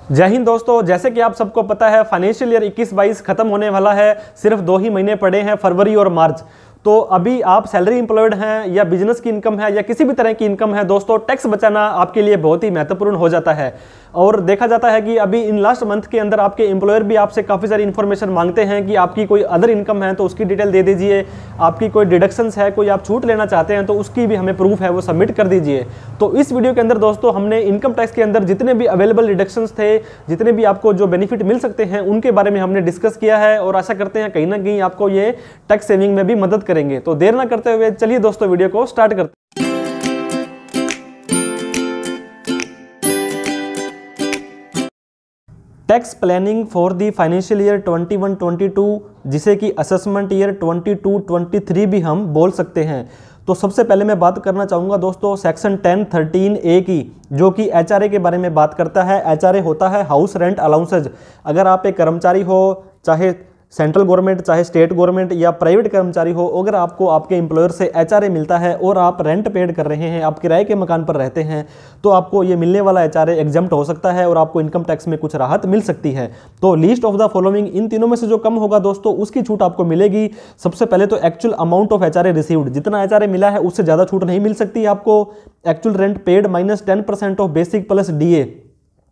जय हिंद दोस्तों, जैसे कि आप सबको पता है फाइनेंशियल ईयर 21-22 खत्म होने वाला है। सिर्फ 2 ही महीने पड़े हैं, फरवरी और मार्च। तो अभी आप सैलरी एम्प्लॉयड हैं या बिजनेस की इनकम है या किसी भी तरह की इनकम है दोस्तों, टैक्स बचाना आपके लिए बहुत ही महत्वपूर्ण हो जाता है। और देखा जाता है कि अभी इन लास्ट मंथ के अंदर आपके एम्प्लॉयर भी आपसे काफ़ी सारी इन्फॉर्मेशन मांगते हैं कि आपकी कोई अदर इनकम है तो उसकी डिटेल दे दीजिए, आपकी कोई डिडक्शंस है, कोई आप छूट लेना चाहते हैं तो उसकी भी हमें प्रूफ है वो सबमिट कर दीजिए। तो इस वीडियो के अंदर दोस्तों हमने इनकम टैक्स के अंदर जितने भी अवेलेबल डिडक्शंस थे, जितने भी आपको जो बेनिफिट मिल सकते हैं उनके बारे में हमने डिस्कस किया है और आशा करते हैं कहीं ना कहीं आपको ये टैक्स सेविंग में भी मदद करेंगे। तो देर ना करते हुए चलिए दोस्तों वीडियो को स्टार्ट करते हैं। Tax planning for the financial year 21-22, जिसे कि असेसमेंट ईयर 22-23 भी हम बोल सकते हैं। तो सबसे पहले मैं बात करना चाहूँगा दोस्तों सेक्शन 10(13)(a) की, जो कि एचआरए के बारे में बात करता है। एचआरए होता है हाउस रेंट अलाउंसेज। अगर आप एक कर्मचारी हो, चाहे सेंट्रल गवर्नमेंट, चाहे स्टेट गवर्नमेंट या प्राइवेट कर्मचारी हो, अगर आपको आपके एम्प्लॉयर से एचआरए मिलता है और आप रेंट पेड कर रहे हैं, आप किराए के मकान पर रहते हैं, तो आपको ये मिलने वाला एचआरए एग्जम्प्ट हो सकता है और आपको इनकम टैक्स में कुछ राहत मिल सकती है। तो लिस्ट ऑफ द फॉलोइंग, इन तीनों में से जो कम होगा दोस्तों उसकी छूट आपको मिलेगी। सबसे पहले तो actual amount of HRA received, जितना एचआरए मिला है उससे ज़्यादा छूट नहीं मिल सकती आपको। Actual rent paid minus 10% of basic plus DA,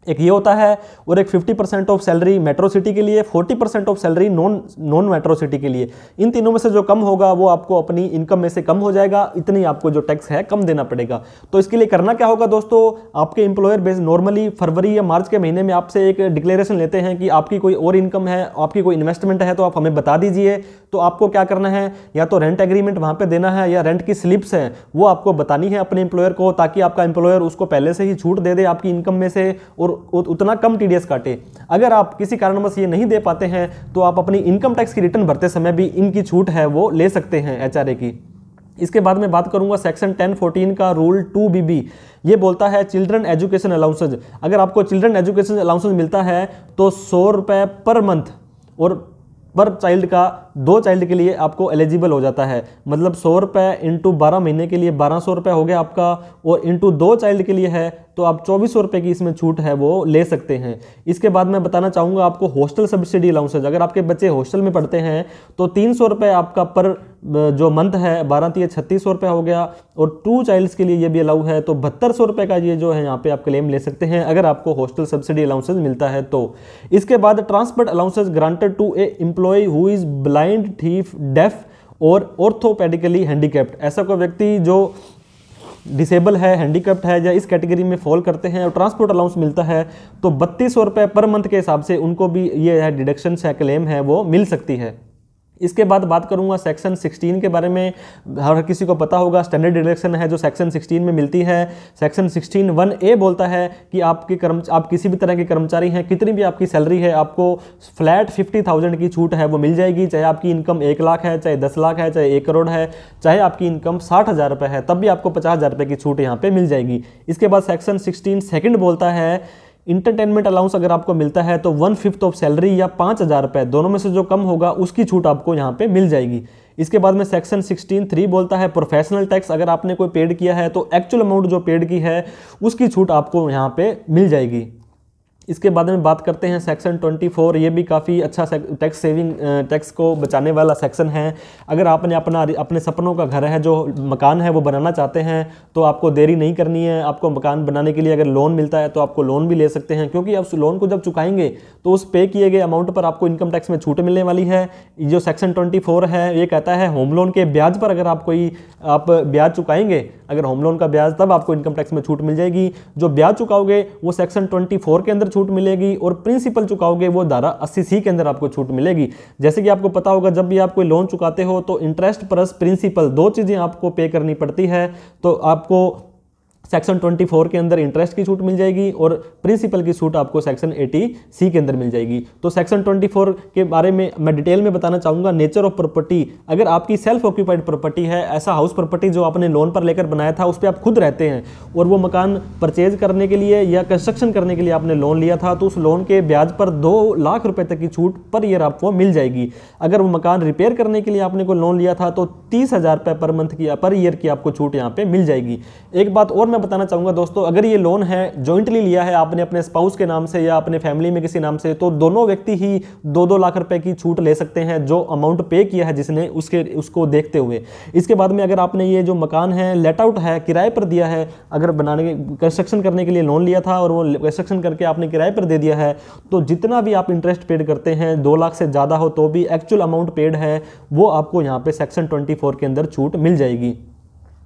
एक ये होता है। और एक 50% ऑफ सैलरी मेट्रो सिटी के लिए, 40% of salary non metro city के लिए। इन तीनों में से जो कम होगा वो आपको अपनी इनकम में से कम हो जाएगा, इतनी आपको जो टैक्स है कम देना पड़ेगा। तो इसके लिए करना क्या होगा दोस्तों, आपके एम्प्लॉयर बेस नॉर्मली फरवरी या मार्च के महीने में आपसे एक डिक्लेरेशन लेते हैं कि आपकी कोई और इनकम है, आपकी कोई इन्वेस्टमेंट है तो आप हमें बता दीजिए। तो आपको क्या करना है, या तो रेंट एग्रीमेंट वहाँ पर देना है या रेंट की स्लिप्स है वो आपको बतानी है अपने एम्प्लॉयर को, ताकि आपका एम्प्लॉयर उसको पहले से ही छूट दे दे आपकी इनकम में से और उतना कम टीडीएस काटे। अगर आप किसी कारणवश ये नहीं दे पाते हैं तो आप अपनी इनकम टैक्स की रिटर्न भरते समय भी इनकी छूट है वो ले सकते हैं एचआरए की। इसके बाद मैं बात करूंगा सेक्शन 10(14) का रूल 2BB। ये बोलता है चिल्ड्रन एजुकेशन अलाउंसेज। अगर आपको चिल्ड्रन एजुकेशन अलाउंसेज मिलता है तो 100 रुपये पर मंथ और पर चाइल्ड का 2 चाइल्ड के लिए आपको एलिजिबल हो जाता है। मतलब 100 रुपये इंटू 12 महीने के लिए 1200 रुपये हो गया आपका, और इंटू 2 चाइल्ड के लिए है तो आप 2400 रुपये की इसमें छूट है वो ले सकते हैं। इसके बाद मैं बताना चाहूँगा आपको हॉस्टल सब्सिडी अलाउंसेज। अगर आपके बच्चे हॉस्टल में पढ़ते हैं तो 300 रुपये आपका पर जो मंथ है, 12×3=3600 रुपये हो गया। और 2 चाइल्ड्स के लिए ये भी अलाउ है, तो 7200 रुपये का ये जो है यहाँ पे आप क्लेम ले सकते हैं अगर आपको हॉस्टल सब्सिडी अलाउंसेज मिलता है तो। इसके बाद transport allowances granted to a employee who is blind, thief, deaf और ऑर्थोपेडिकली हैंडीकैप्ड। ऐसा कोई व्यक्ति जो डिसेबल है, हैंडीकैप्ड है या इस कैटेगरी में फॉल करते हैं और ट्रांसपोर्ट अलाउंस मिलता है तो 3200 रुपये पर मंथ के हिसाब से उनको भी ये है डिडक्शन है, क्लेम है वो मिल सकती है। इसके बाद बात करूंगा सेक्शन 16 के बारे में। हर किसी को पता होगा स्टैंडर्ड डिडक्शन है जो सेक्शन 16 में मिलती है। सेक्शन 16(1)(a) बोलता है कि आप किसी भी तरह के कर्मचारी हैं, कितनी भी आपकी सैलरी है, आपको फ्लैट 50,000 की छूट है वो मिल जाएगी। चाहे आपकी इनकम 1 लाख है, चाहे 10 लाख है, चाहे 1 करोड़ है, चाहे आपकी इनकम 60,000 रुपये है, तब भी आपको 50,000 रुपये की छूट यहाँ पे मिल जाएगी। इसके बाद सेक्शन 16(2) बोलता है इंटरटेनमेंट अलाउंस अगर आपको मिलता है तो 1/5 ऑफ सैलरी या 5,000 रुपये, दोनों में से जो कम होगा उसकी छूट आपको यहाँ पे मिल जाएगी। इसके बाद में सेक्शन 16(3) बोलता है प्रोफेशनल टैक्स। अगर आपने कोई पेड किया है तो एक्चुअल अमाउंट जो पेड की है उसकी छूट आपको यहाँ पे मिल जाएगी। इसके बाद में बात करते हैं सेक्शन 24। ये भी काफ़ी अच्छा टैक्स सेविंग, टैक्स को बचाने वाला सेक्शन है। अगर आपने अपने सपनों का घर है, जो मकान है वो बनाना चाहते हैं तो आपको देरी नहीं करनी है। आपको मकान बनाने के लिए अगर लोन मिलता है तो आपको लोन भी ले सकते हैं, क्योंकि आप उस लोन को जब चुकाएंगे तो उस पे किए गए अमाउंट पर आपको इनकम टैक्स में छूट मिलने वाली है। जो सेक्शन 24 है ये कहता है होम लोन के ब्याज पर अगर आप ब्याज चुकाएंगे, अगर होम लोन का ब्याज, तब आपको इनकम टैक्स में छूट मिल जाएगी। जो ब्याज चुकाओगे वो सेक्शन 24 के अंदर छूट मिलेगी, और प्रिंसिपल चुकाओगे वो धारा 80C के अंदर आपको छूट मिलेगी। जैसे कि आपको पता होगा जब भी आप कोई लोन चुकाते हो तो इंटरेस्ट प्लस प्रिंसिपल 2 चीज़ें आपको पे करनी पड़ती है। तो आपको सेक्शन 24 के अंदर इंटरेस्ट की छूट मिल जाएगी और प्रिंसिपल की छूट आपको सेक्शन 80C के अंदर मिल जाएगी। तो सेक्शन 24 के बारे में मैं डिटेल में बताना चाहूँगा। नेचर ऑफ प्रॉपर्टी, अगर आपकी सेल्फ ऑक्यूपाइड प्रॉपर्टी है, ऐसा हाउस प्रॉपर्टी जो आपने लोन पर लेकर बनाया था उस पर आप खुद रहते हैं और वो मकान परचेज करने के लिए या कंस्ट्रक्शन करने के लिए आपने लोन लिया था, तो उस लोन के ब्याज पर 2 लाख रुपए तक की छूट पर ईयर आपको मिल जाएगी। अगर वो मकान रिपेयर करने के लिए आपने कोई लोन लिया था तो 30,000 रुपये पर मंथ की, पर ईयर की आपको छूट यहाँ पे मिल जाएगी। एक बात और मैं मैं बताना चाहूँगा दोस्तों, अगर ये लोन है जॉइंटली लिया है आपने अपने स्पाउस के नाम से या अपने फैमिली में किसी नाम से, तो दोनों व्यक्ति ही 2-2 लाख रुपए की छूट ले सकते हैं जो अमाउंट पे किया है जिसने उसको देखते हुए। इसके बाद में अगर आपने ये जो मकान है लेट आउट है, किराए पर दिया है, अगर बनाने कंस्ट्रक्शन करने के लिए लोन लिया था और वो कंस्ट्रक्शन करके आपने किराए पर दे दिया है, तो जितना भी आप इंटरेस्ट पेड करते हैं 2 लाख से ज़्यादा हो तो भी एक्चुअल अमाउंट पेड है वो आपको यहाँ पे सेक्शन 24 के अंदर छूट मिल जाएगी।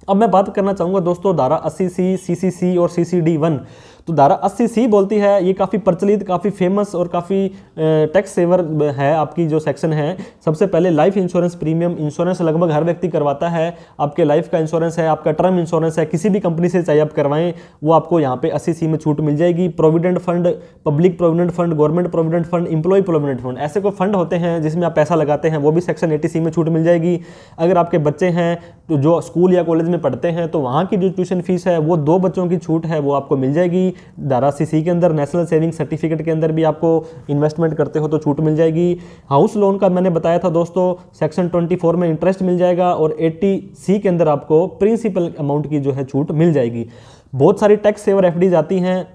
अब मैं बात करना चाहूँगा दोस्तों धारा 80C, CCC और CCD1। तो धारा 80C बोलती है, ये काफ़ी प्रचलित, काफ़ी फेमस और काफ़ी टैक्स सेवर है आपकी जो सेक्शन है। सबसे पहले लाइफ इंश्योरेंस प्रीमियम इंश्योरेंस लगभग हर व्यक्ति करवाता है। आपके लाइफ का इंश्योरेंस है, आपका टर्म इंश्योरेंस है, किसी भी कंपनी से चाहे आप करवाएं वो आपको यहाँ पे 80C में छूट मिल जाएगी। Provident fund, public provident fund, government provident fund, employee provident fund, ऐसे कोई फंड होते हैं जिसमें आप पैसा लगाते हैं, वो भी सेक्शन 80C में छूट मिल जाएगी। अगर आपके बच्चे हैं तो जो स्कूल या कॉलेज में पढ़ते हैं तो वहाँ की जो ट्यूशन फीस है वो 2 बच्चों की छूट है वो आपको मिल जाएगी। धारा 80C के अंदर नेशनल सेविंग सर्टिफिकेट के अंदर भी आपको इन्वेस्टमेंट करते हो तो छूट मिल जाएगी। हाउस लोन का मैंने बताया था दोस्तों, सेक्शन 24 में इंटरेस्ट मिल जाएगा और 80C के अंदर आपको प्रिंसिपल अमाउंट की जो है छूट मिल जाएगी। बहुत सारी टैक्स सेवर एफडीज आती हैं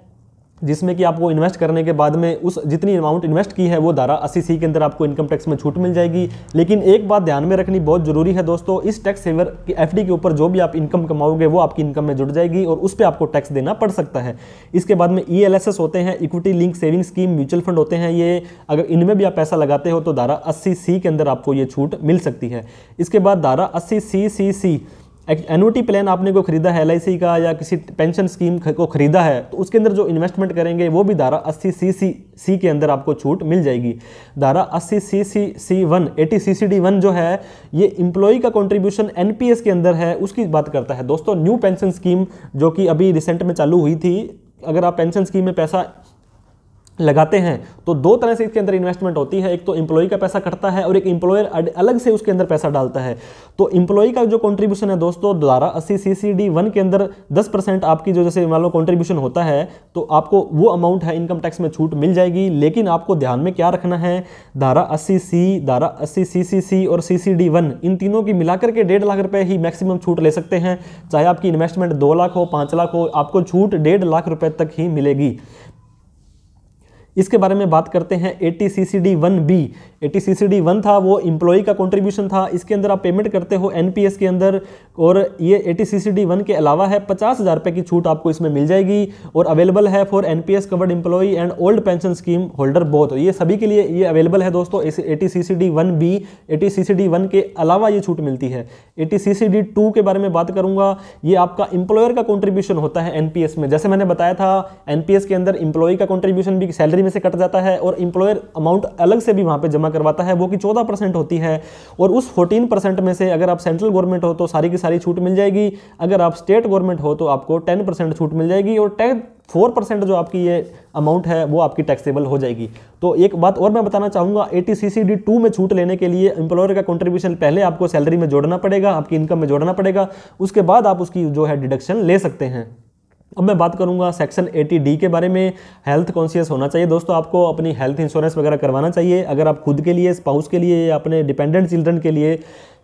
जिसमें कि आपको इन्वेस्ट करने के बाद में उस जितनी अमाउंट इन्वेस्ट की है वो धारा 80C के अंदर आपको इनकम टैक्स में छूट मिल जाएगी। लेकिन एक बात ध्यान में रखनी बहुत जरूरी है दोस्तों, इस टैक्स सेवर की एफडी के ऊपर जो भी आप इनकम कमाओगे वो आपकी इनकम में जुड़ जाएगी और उस पर आपको टैक्स देना पड़ सकता है। इसके बाद में ELSS होते हैं, equity link saving scheme, mutual fund होते हैं, ये अगर इनमें भी आप पैसा लगाते हो तो धारा 80C के अंदर आपको ये छूट मिल सकती है। इसके बाद धारा 80CCC, एनुटी प्लान आपने को खरीदा है LIC का या किसी पेंशन स्कीम को खरीदा है तो उसके अंदर जो इन्वेस्टमेंट करेंगे वो भी धारा 80CCC के अंदर आपको छूट मिल जाएगी। धारा 80CCC1 80CCD1 जो है ये एम्प्लॉय का कंट्रीब्यूशन NPS के अंदर है, उसकी बात करता है दोस्तों। न्यू पेंशन स्कीम जो कि अभी रिसेंट में चालू हुई थी, अगर आप पेंशन स्कीम में पैसा लगाते हैं तो 2 तरह से इसके अंदर इन्वेस्टमेंट होती है, एक तो एम्प्लॉय का पैसा कटता है और एक एम्प्लॉयर अलग से उसके अंदर पैसा डालता है। तो एम्प्लॉय का जो कंट्रीब्यूशन है दोस्तों धारा 80CCD1 के अंदर 10% आपकी जो जैसे मान लो कंट्रीब्यूशन होता है तो आपको वो अमाउंट है इनकम टैक्स में छूट मिल जाएगी। लेकिन आपको ध्यान में क्या रखना है, धारा 80C, धारा 80CCC और CCD1 इन तीनों की मिलाकर के 1.5 लाख रुपए ही मैक्सिमम छूट ले सकते हैं। चाहे आपकी इन्वेस्टमेंट 2 लाख हो, 5 लाख हो, आपको छूट 1.5 लाख रुपए तक ही मिलेगी। इसके बारे में बात करते हैं 80CCD1B। 80CCD1 था वो एम्प्लॉय का कंट्रीब्यूशन था, इसके अंदर आप पेमेंट करते हो NPS के अंदर और ये 80CCD1 के अलावा है 50,000 रुपये की छूट आपको इसमें मिल जाएगी और अवेलेबल है for NPS covered employee and old pension scheme holder both, ये सभी के लिए ये अवेलेबल है दोस्तों। 80CCD1B 80CCD1 के अलावा ये छूट मिलती है। 80CCD2 के बारे में बात करूंगा, ये आपका एम्प्लॉयर का कंट्रीब्यूशन होता है NPS में। जैसे मैंने बताया था NPS के अंदर एम्प्लॉय का कंट्रीब्यूशन भी सैलरी में से कट जाता है और एम्प्लॉयर अमाउंट अलग से भी वहां पे जमा करवाता है, वो कि 14% होती है और उस 14% में से अगर आप सेंट्रल गवर्नमेंट हो तो सारी की सारी छूट मिल जाएगी, अगर आप स्टेट गवर्नमेंट हो तो आपको 10% छूट मिल जाएगी और 4% जो आपकी ये अमाउंट है वो आपकी टैक्सेबल हो जाएगी। तो एक बात और मैं बताना चाहूँगा, 80CCD2 में छूट लेने के लिए एम्प्लॉयर का कंट्रीब्यूशन पहले आपको सैलरी में जोड़ना पड़ेगा, आपकी इनकम में जोड़ना पड़ेगा, उसके बाद आप उसकी जो है डिडक्शन ले सकते हैं। अब मैं बात करूंगा सेक्शन 80D के बारे में। हेल्थ कॉन्शियस होना चाहिए दोस्तों, आपको अपनी हेल्थ इंश्योरेंस वगैरह करवाना चाहिए। अगर आप खुद के लिए, स्पाउस के लिए या अपने डिपेंडेंट चिल्ड्रन के लिए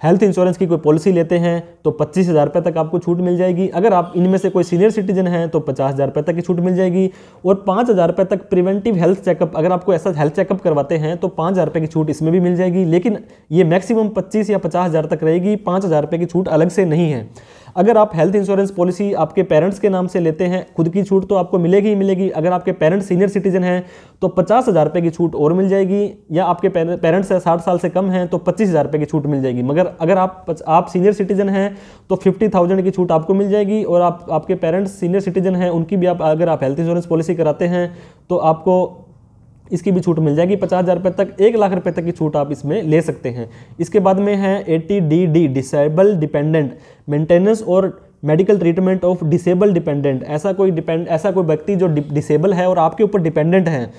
हेल्थ इंश्योरेंस की कोई पॉलिसी लेते हैं तो 25,000 रुपये तक आपको छूट मिल जाएगी। अगर आप इनमें से कोई सीनियर सिटीजन हैं तो 50,000 रुपये तक की छूट मिल जाएगी और 5,000 रुपये तक प्रिवेंटिव हेल्थ चेकअप, अगर आपको ऐसा हेल्थ चेकअप करवाते हैं तो 5,000 रुपये की छूट इसमें भी मिल जाएगी। लेकिन ये मैक्सिमम 25 या 50,000 तक रहेगी, 5,000 रुपये की छूट अलग से नहीं है। अगर आप हेल्थ इंश्योरेंस पॉलिसी आपके पेरेंट्स के नाम से लेते हैं, खुद की छूट तो आपको मिलेगी ही मिलेगी। अगर आपके पेरेंट्स सीनियर सिटीजन हैं तो 50,000 रुपये की छूट और मिल जाएगी, या आपके पेरेंट्स 60 साल से कम हैं तो 25,000 रुपये की छूट मिल जाएगी। मगर अगर आप सीनियर सिटीजन हैं तो 50,000 की छूट आपको मिल जाएगी और आपके पेरेंट्स सीनियर सिटीजन हैं उनकी भी अगर आप हेल्थ इंश्योरेंस पॉलिसी कराते हैं तो आपको इसकी भी छूट मिल जाएगी 50,000 रुपये तक, 1 लाख रुपये तक की छूट आप इसमें ले सकते हैं। इसके बाद में है 80DD डिसेबल डिपेंडेंट, मेंटेनेंस और medical treatment of disable dependent. ऐसा कोई व्यक्ति जो डिसेबल है और आपके ऊपर डिपेंडेंट है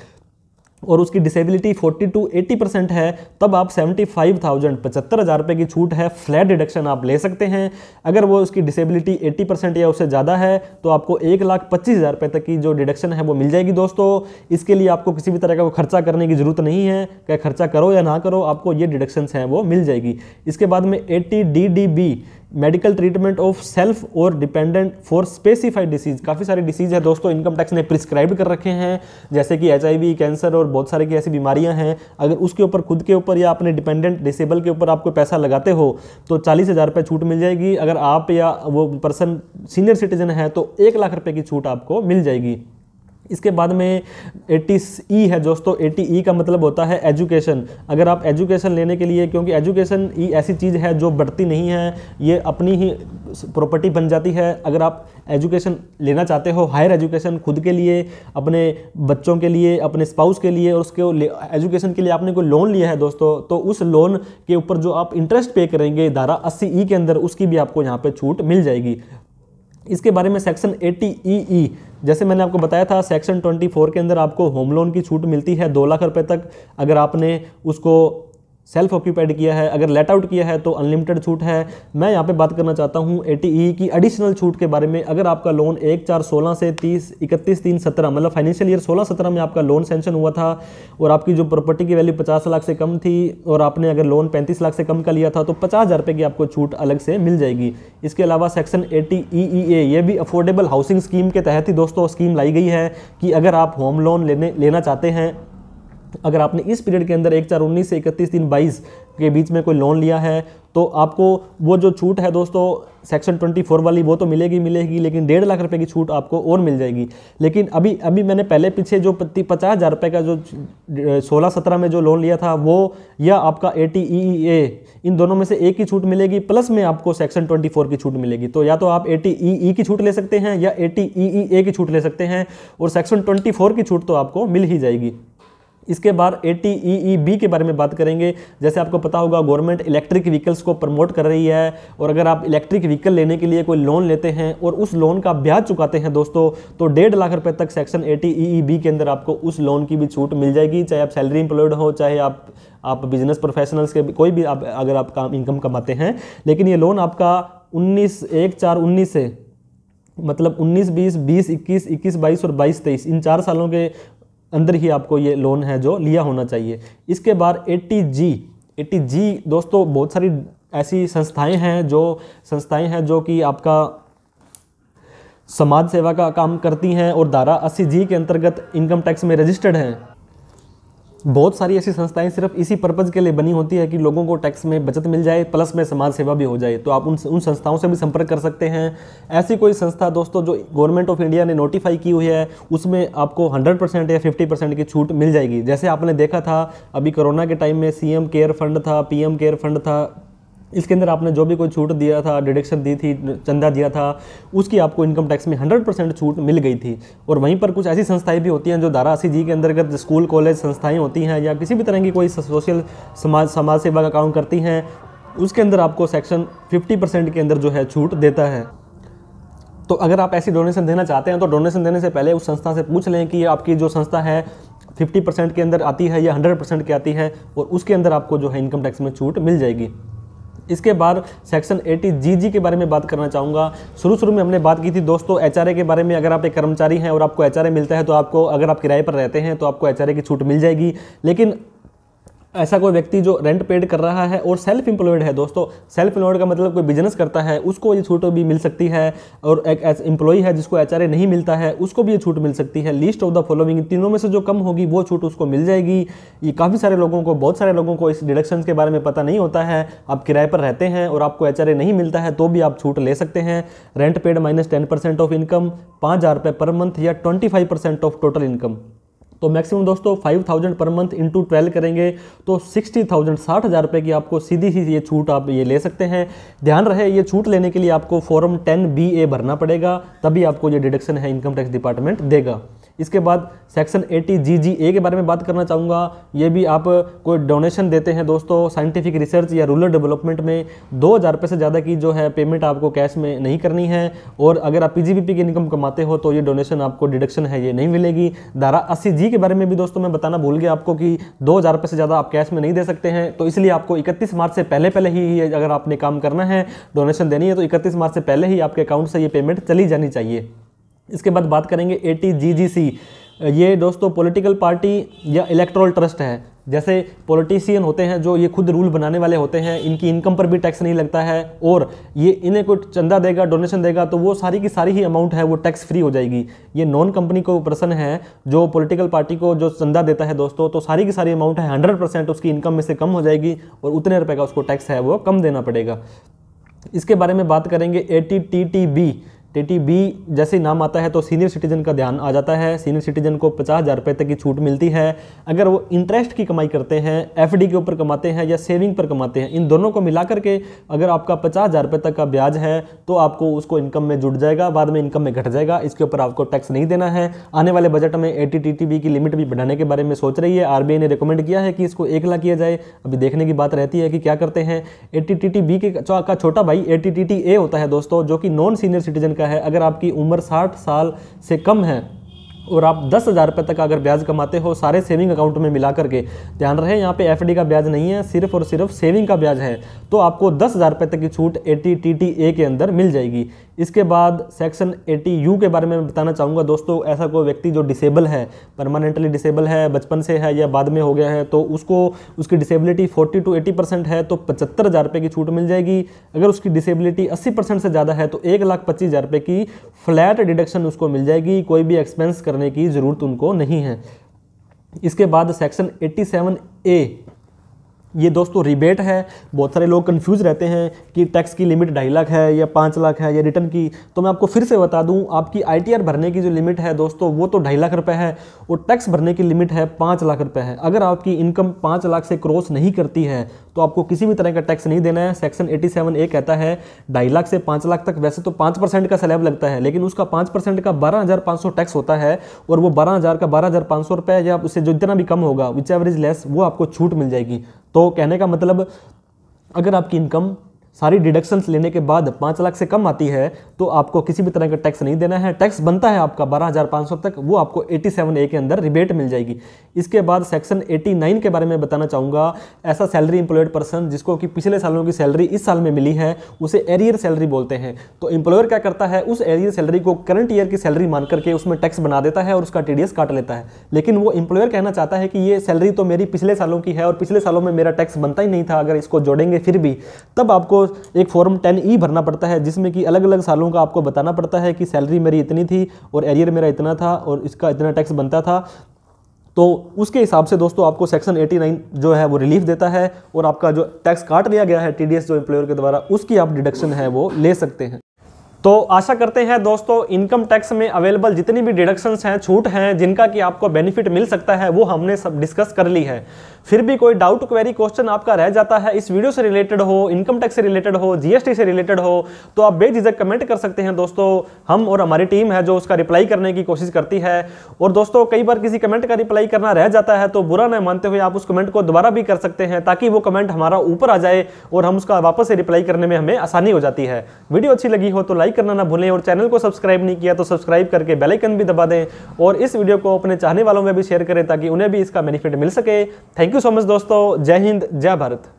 और उसकी डिसेबिलिटी 40 to 80% है, तब आप 75,000 रुपये की छूट है, फ्लैट डिडक्शन आप ले सकते हैं। अगर वो उसकी डिसेबिलिटी 80% या उससे ज़्यादा है तो आपको 1,25,000 रुपये तक की जो डिडक्शन है वो मिल जाएगी दोस्तों। इसके लिए आपको किसी भी तरह का खर्चा करने की जरूरत नहीं है, क्या खर्चा करो या ना करो, आपको ये डिडक्शंस हैं वो मिल जाएगी। इसके बाद में 80DDB medical treatment of self और डिपेंडेंट फॉर स्पेसिफाइड डिसीज। काफ़ी सारी डिसीज है दोस्तों इनकम टैक्स ने प्रिस्क्राइब कर रखे हैं, जैसे कि HIV, कैंसर और बहुत सारे की ऐसी बीमारियां हैं। अगर उसके ऊपर खुद के ऊपर या अपने डिपेंडेंट डिसेबल के ऊपर आपको पैसा लगाते हो तो 40,000 रुपये छूट मिल जाएगी। अगर आप या वो पर्सन सीनियर सिटीजन है तो 1 लाख रुपये की छूट आपको मिल जाएगी। इसके बाद में 80E है दोस्तों। 80E का मतलब होता है एजुकेशन। अगर आप एजुकेशन लेने के लिए, क्योंकि एजुकेशन ही ऐसी चीज़ है जो बढ़ती नहीं है, ये अपनी ही प्रॉपर्टी बन जाती है। अगर आप एजुकेशन लेना चाहते हो, हायर एजुकेशन खुद के लिए, अपने बच्चों के लिए, अपने स्पाउस के लिए, और उसके एजुकेशन के लिए आपने कोई लोन लिया है दोस्तों, तो उस लोन के ऊपर जो आप इंटरेस्ट पे करेंगे धारा 80E के अंदर, उसकी भी आपको यहाँ पे छूट मिल जाएगी। इसके बारे में सेक्शन 80EE, जैसे मैंने आपको बताया था, सेक्शन 24 के अंदर आपको होम लोन की छूट मिलती है 2 लाख रुपए तक। अगर आपने उसको सेल्फ ऑक्यूपाइड किया है, अगर लेट आउट किया है तो अनलिमिटेड छूट है। मैं यहाँ पे बात करना चाहता हूँ 80E की एडिशनल छूट के बारे में। अगर आपका लोन 1/4/16 से 31/3/17 मतलब फाइनेंशियल ईयर 16-17 में आपका लोन सैंक्शन हुआ था और आपकी जो प्रॉपर्टी की वैल्यू 50 लाख से कम थी और आपने अगर लोन 35 लाख से कम का लिया था तो 50,000 रुपये की आपको छूट अलग से मिल जाएगी। इसके अलावा सेक्शन 80EEA, ये भी अफोर्डेबल हाउसिंग स्कीम के तहत ही दोस्तों स्कीम लाई गई है कि अगर आप होम लोन लेना चाहते हैं, अगर आपने इस पीरियड के अंदर 1/4/19 से 31/3/22 के बीच में कोई लोन लिया है तो आपको वो जो छूट है दोस्तों सेक्शन 24 वाली वो तो मिलेगी, लेकिन 1.5 लाख रुपए की छूट आपको और मिल जाएगी। लेकिन अभी मैंने पहले पीछे जो 50,000 रुपये का जो 16-17 में जो लोन लिया था वो या आपका 80EEA, इन दोनों में से एक की छूट मिलेगी, प्लस में आपको सेक्शन 24 की छूट मिलेगी। तो या तो आप 80EE की छूट ले सकते हैं या 80EEA की छूट ले सकते हैं, और सेक्शन 24 की छूट तो आपको मिल ही जाएगी। इसके बाद 80EEB के बारे में बात करेंगे। जैसे आपको पता होगा गवर्नमेंट इलेक्ट्रिक व्हीकल्स को प्रमोट कर रही है, और अगर आप इलेक्ट्रिक व्हीकल लेने के लिए कोई लोन लेते हैं और उस लोन का ब्याज चुकाते हैं दोस्तों, तो 1.5 लाख रुपए तक सेक्शन 80EEB के अंदर आपको उस लोन की भी छूट मिल जाएगी। चाहे आप सैलरी एम्प्लॉयड हो, चाहे आप बिजनेस प्रोफेशनल्स के कोई भी आप अगर आप इनकम कमाते हैं। लेकिन ये लोन आपका 1/4/19 से मतलब 19-20, 20-21, 21-22 और 22-23 इन 4 सालों के अंदर ही आपको ये लोन है जो लिया होना चाहिए। इसके बाद 80G दोस्तों, बहुत सारी ऐसी संस्थाएं हैं जो कि आपका समाज सेवा का काम करती हैं और धारा 80G के अंतर्गत इनकम टैक्स में रजिस्टर्ड हैं। बहुत सारी ऐसी संस्थाएं सिर्फ इसी पर्पज़ के लिए बनी होती है कि लोगों को टैक्स में बचत मिल जाए, प्लस में समाज सेवा भी हो जाए। तो आप उन संस्थाओं से भी संपर्क कर सकते हैं। ऐसी कोई संस्था दोस्तों जो गवर्नमेंट ऑफ इंडिया ने नोटिफाई की हुई है, उसमें आपको 100% या 50% की छूट मिल जाएगी। जैसे आपने देखा था अभी कोरोना के टाइम में CM केयर फंड था, PM केयर फंड था, इसके अंदर आपने जो भी कोई छूट दिया था, डिडक्शन दी थी, चंदा दिया था, उसकी आपको इनकम टैक्स में 100% छूट मिल गई थी। और वहीं पर कुछ ऐसी संस्थाएं भी होती हैं जो धारा 80G के अंतर्गत स्कूल कॉलेज संस्थाएं होती हैं या किसी भी तरह की कोई सोशल समाज सेवा का काम करती हैं, उसके अंदर आपको सेक्शन 50% के अंदर जो है छूट देता है। तो अगर आप ऐसी डोनेशन देना चाहते हैं तो डोनेशन देने से पहले उस संस्था से पूछ लें कि आपकी जो संस्था है 50% के अंदर आती है या 100% की आती है, और उसके अंदर आपको जो है इनकम टैक्स में छूट मिल जाएगी। इसके बाद सेक्शन 80GG के बारे में बात करना चाहूँगा। शुरू में हमने बात की थी दोस्तों HRA के बारे में। अगर आप एक कर्मचारी हैं और आपको HRA मिलता है तो आपको, अगर आप किराए पर रहते हैं तो आपको HRA की छूट मिल जाएगी। लेकिन ऐसा कोई व्यक्ति जो रेंट पेड कर रहा है और सेल्फ एम्प्लॉयड है दोस्तों, सेल्फ एम्प्लॉयड का मतलब कोई बिजनेस करता है, उसको ये छूट भी मिल सकती है। और एक एम्प्लॉय है जिसको HRA नहीं मिलता है, उसको भी ये छूट मिल सकती है। लिस्ट ऑफ द फॉलोइंग, तीनों में से जो कम होगी वो छूट उसको मिल जाएगी। ये काफ़ी सारे लोगों को, बहुत सारे लोगों को इस डिडक्शंस के बारे में पता नहीं होता है। आप किराए पर रहते हैं और आपको HRA नहीं मिलता है तो भी आप छूट ले सकते हैं। Rent paid minus 10% of income, 5,000 रुपये पर मंथ या 25% ऑफ टोटल इनकम। तो मैक्सिमम दोस्तों 5,000 पर मंथ इंटू 12 करेंगे तो 60,000, 60,000 रुपये की आपको सीधी ही ये छूट आप ये ले सकते हैं। ध्यान रहे ये छूट लेने के लिए आपको फॉर्म 10BA भरना पड़ेगा, तभी आपको ये डिडक्शन है इनकम टैक्स डिपार्टमेंट देगा। इसके बाद सेक्शन 80GGA के बारे में बात करना चाहूँगा। ये भी आप कोई डोनेशन देते हैं दोस्तों साइंटिफिक रिसर्च या रूरल डेवलपमेंट में, 2,000 रुपये से ज़्यादा की जो है पेमेंट आपको कैश में नहीं करनी है। और अगर आप PGBP की इनकम कमाते हो तो ये डोनेशन आपको डिडक्शन है ये नहीं मिलेगी। धारा 80G के बारे में भी दोस्तों मैं बताना भूल गया आपको कि 2,000 रुपये से ज़्यादा आप कैश में नहीं दे सकते हैं। तो इसलिए आपको 31 मार्च से पहले ही अगर आपने काम करना है, डोनेशन देनी है, तो 31 मार्च से पहले ही आपके अकाउंट से ये पेमेंट चली जानी चाहिए। इसके बाद बात करेंगे 80GGC। ये दोस्तों पॉलिटिकल पार्टी या इलेक्टोरल ट्रस्ट है। जैसे पॉलिटिशियन होते हैं जो ये खुद रूल बनाने वाले होते हैं, इनकी इनकम पर भी टैक्स नहीं लगता है, और ये इन्हें कोई चंदा देगा, डोनेशन देगा, तो वो सारी की सारी ही अमाउंट है वो टैक्स फ्री हो जाएगी। ये नॉन कंपनी को पर्सन है जो पॉलिटिकल पार्टी को जो चंदा देता है दोस्तों, तो सारी की सारी अमाउंट है 100% उसकी इनकम में से कम हो जाएगी और उतने रुपए का उसको टैक्स है वो कम देना पड़ेगा। इसके बारे में बात करेंगे। ATTTB, TTB जैसे नाम आता है तो सीनियर सिटीजन का ध्यान आ जाता है। सीनियर सिटीजन को 50,000 रुपये तक की छूट मिलती है अगर वो इंटरेस्ट की कमाई करते हैं, FD के ऊपर कमाते हैं या सेविंग पर कमाते हैं। इन दोनों को मिला करके अगर आपका 50,000 रुपये तक का ब्याज है तो आपको उसको इनकम में जुड़ जाएगा, बाद में इनकम में घट जाएगा, इसके ऊपर आपको टैक्स नहीं देना है। आने वाले बजट में ATTTB की लिमिट भी बढ़ाने के बारे में सोच रही है। RBI ने रिकमेंड किया है कि इसको 1 लाख किया जाए। अभी देखने की बात रहती है कि क्या करते हैं। ATTTB का छोटा भाई ATTTA होता है दोस्तों, जो कि नॉन सीनियर सिटीजन का है। अगर आपकी उम्र 60 साल से कम है और आप 10,000 रुपये तक अगर ब्याज कमाते हो सारे सेविंग अकाउंट में मिला करके, ध्यान रहे यहाँ पे FD का ब्याज नहीं है, सिर्फ और सिर्फ सेविंग का ब्याज है, तो आपको 10,000 रुपये तक की छूट ATTTA के अंदर मिल जाएगी। इसके बाद सेक्शन 80U के बारे में मैं बताना चाहूँगा दोस्तों। ऐसा कोई व्यक्ति जो डिसेबल है, परमानेंटली डिसेबल है, बचपन से है या बाद में हो गया है, तो उसको उसकी डिसेबिलिटी 40 to 80% है तो 75,000 रुपये की छूट मिल जाएगी। अगर उसकी डिसेबिलिटी 80% से ज़्यादा है तो 1,25,000 रुपये की फ्लैट डिडक्शन उसको मिल जाएगी, कोई भी एक्सपेंस करने की ज़रूरत उनको नहीं है। इसके बाद सेक्शन 87A, ये दोस्तों रिबेट है। बहुत सारे लोग कंफ्यूज रहते हैं कि टैक्स की लिमिट 2.5 लाख है या 5 लाख है या रिटर्न की, तो मैं आपको फिर से बता दूं, आपकी ITR भरने की जो लिमिट है दोस्तों वो तो 2.5 लाख रुपए है और टैक्स भरने की लिमिट है 5 लाख रुपए है। अगर आपकी इनकम 5 लाख से क्रॉस नहीं करती है तो आपको किसी भी तरह का टैक्स नहीं देना है। सेक्शन 87A कहता है 2.5 लाख से 5 लाख तक वैसे तो 5% का स्लैब लगता है, लेकिन उसका 5% का 12,500 टैक्स होता है और वो 12,000 का 12,500 रुपये या उससे जो जितना भी कम होगा विच एवर इज लेस, वो आपको छूट मिल जाएगी। तो कहने का मतलब, अगर आपकी इनकम सारी डिडक्शंस लेने के बाद 5 लाख से कम आती है तो आपको किसी भी तरह का टैक्स नहीं देना है। टैक्स बनता है आपका 12,500 तक, वो आपको 87A के अंदर रिबेट मिल जाएगी। इसके बाद सेक्शन 89 के बारे में बताना चाहूँगा। ऐसा सैलरी एम्प्लॉयड पर्सन जिसको कि पिछले सालों की सैलरी इस साल में मिली है उसे एरियर सैलरी बोलते हैं। तो एम्प्लॉयर क्या करता है, उस एरियर सैलरी को करंट ईयर की सैलरी मान करके उसमें टैक्स बना देता है और उसका TDS काट लेता है। लेकिन वो एम्प्लॉयर कहना चाहता है कि ये सैलरी तो मेरी पिछले सालों की है और पिछले सालों में मेरा टैक्स बनता ही नहीं था, अगर इसको जोड़ेंगे फिर भी, तब आपको एक फॉर्म 10E भरना पड़ता है जिसमें कि अलग अलग सालों का आपको बताना पड़ता है कि सैलरी मेरी इतनी थी और एरियर मेरा इतना था और इसका इतना टैक्स बनता था। तो उसके हिसाब से दोस्तों आपको सेक्शन 89 जो है वो रिलीफ देता है और आपका जो टैक्स काट लिया गया है TDS जो एम्प्लॉयर के द्वारा, उसकी आप डिडक्शन है वो ले सकते हैं। तो आशा करते हैं दोस्तों इनकम टैक्स में अवेलेबल जितनी भी डिडक्शंस हैं, छूट हैं, जिनका कि आपको बेनिफिट मिल सकता है, वो हमने सब डिस्कस कर ली है। फिर भी कोई डाउट, क्वेरी, क्वेश्चन आपका रह जाता है, इस वीडियो से रिलेटेड हो, इनकम टैक्स से रिलेटेड हो, GST से रिलेटेड हो, तो आप बेझिझक कमेंट कर सकते हैं दोस्तों। हम और हमारी टीम है जो उसका रिप्लाई करने की कोशिश करती है। और दोस्तों कई बार किसी कमेंट का रिप्लाई करना रह जाता है तो बुरा न मानते हुए आप उस कमेंट को दोबारा भी कर सकते हैं ताकि वो कमेंट हमारा ऊपर आ जाए और हम उसका वापस से रिप्लाई करने में हमें आसानी हो जाती है। वीडियो अच्छी लगी हो तो लाइक करना ना भूलें और चैनल को सब्सक्राइब नहीं किया तो सब्सक्राइब करके बेल आइकन भी दबा दें और इस वीडियो को अपने चाहने वालों में भी शेयर करें ताकि उन्हें भी इसका बेनिफिट मिल सके। थैंक यू सो मच दोस्तों। जय हिंद, जय भारत।